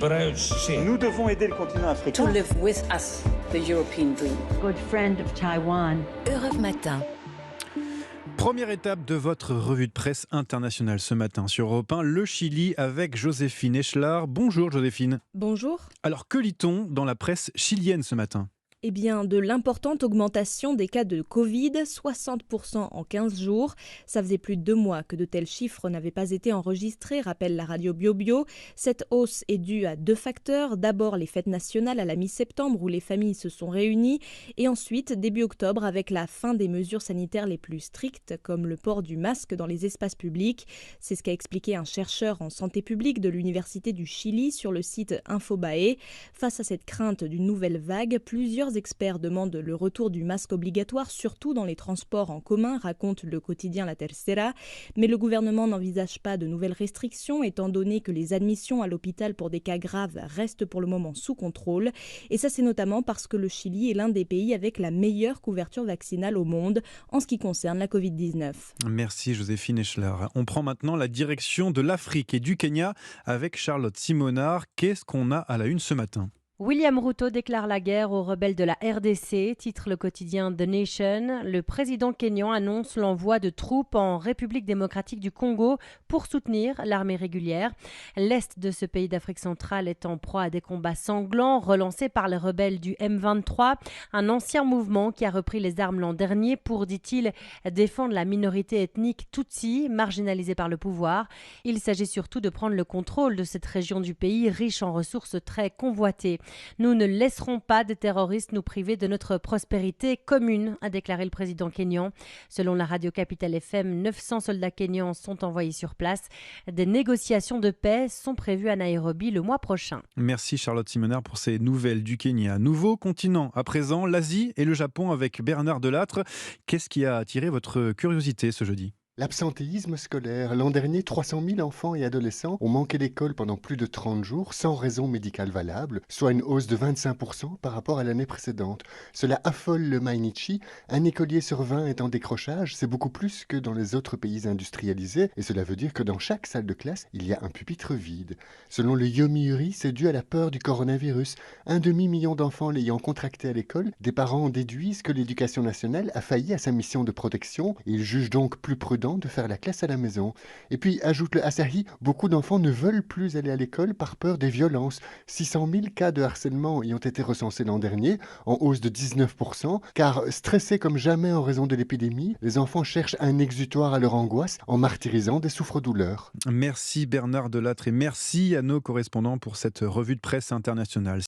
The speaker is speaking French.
Nous devons aider le continent africain. To live with us, the European dream. Good friend of Taiwan. Europe Matin. Première étape de votre revue de presse internationale ce matin sur Europe 1, le Chili avec Joséphine Echelard. Bonjour Joséphine. Bonjour. Alors que lit-on dans la presse chilienne ce matin ? Eh bien, de l'importante augmentation des cas de Covid, 60% en 15 jours. Ça faisait plus de 2 mois que de tels chiffres n'avaient pas été enregistrés, rappelle la radio BioBio. Cette hausse est due à 2 facteurs. D'abord, les fêtes nationales à la mi-septembre où les familles se sont réunies. Et ensuite, début octobre, avec la fin des mesures sanitaires les plus strictes, comme le port du masque dans les espaces publics. C'est ce qu'a expliqué un chercheur en santé publique de l'Université du Chili sur le site Infobae. Face à cette crainte d'une nouvelle vague, plusieurs experts demandent le retour du masque obligatoire, surtout dans les transports en commun, raconte le quotidien La Tercera. Mais le gouvernement n'envisage pas de nouvelles restrictions, étant donné que les admissions à l'hôpital pour des cas graves restent pour le moment sous contrôle. Et ça, c'est notamment parce que le Chili est l'un des pays avec la meilleure couverture vaccinale au monde en ce qui concerne la Covid-19. Merci Joséphine Echelard. On prend maintenant la direction de l'Afrique et du Kenya avec Charlotte Simonard. Qu'est-ce qu'on a à la une ce matin ? William Ruto déclare la guerre aux rebelles de la RDC, titre le quotidien The Nation. Le président kényan annonce l'envoi de troupes en République démocratique du Congo pour soutenir l'armée régulière. L'est de ce pays d'Afrique centrale est en proie à des combats sanglants relancés par les rebelles du M23, un ancien mouvement qui a repris les armes l'an dernier pour, dit-il, défendre la minorité ethnique Tutsi, marginalisée par le pouvoir. Il s'agit surtout de prendre le contrôle de cette région du pays riche en ressources très convoitées. Nous ne laisserons pas des terroristes nous priver de notre prospérité commune, a déclaré le président kényan. Selon la radio Capital FM, 900 soldats kenyans sont envoyés sur place. Des négociations de paix sont prévues à Nairobi le mois prochain. Merci Charlotte Simonard pour ces nouvelles du Kenya. Nouveau continent, à présent l'Asie et le Japon avec Bernard Delattre. Qu'est-ce qui a attiré votre curiosité ce jeudi ? L'absentéisme scolaire. L'an dernier, 300 000 enfants et adolescents ont manqué l'école pendant plus de 30 jours sans raison médicale valable, soit une hausse de 25% par rapport à l'année précédente. Cela affole le Mainichi. Un écolier sur 20 est en décrochage, c'est beaucoup plus que dans les autres pays industrialisés, et cela veut dire que dans chaque salle de classe, il y a un pupitre vide. Selon le Yomiuri, c'est dû à la peur du coronavirus. 1,5 million d'enfants l'ayant contracté à l'école, des parents déduisent que l'éducation nationale a failli à sa mission de protection. Ils jugent donc plus prudent de faire la classe à la maison. Et puis, ajoute le Asahi, beaucoup d'enfants ne veulent plus aller à l'école par peur des violences. 600 000 cas de harcèlement y ont été recensés l'an dernier, en hausse de 19%, car stressés comme jamais en raison de l'épidémie, les enfants cherchent un exutoire à leur angoisse en martyrisant des souffres-douleurs. Merci Bernard Delattre et merci à nos correspondants pour cette revue de presse internationale.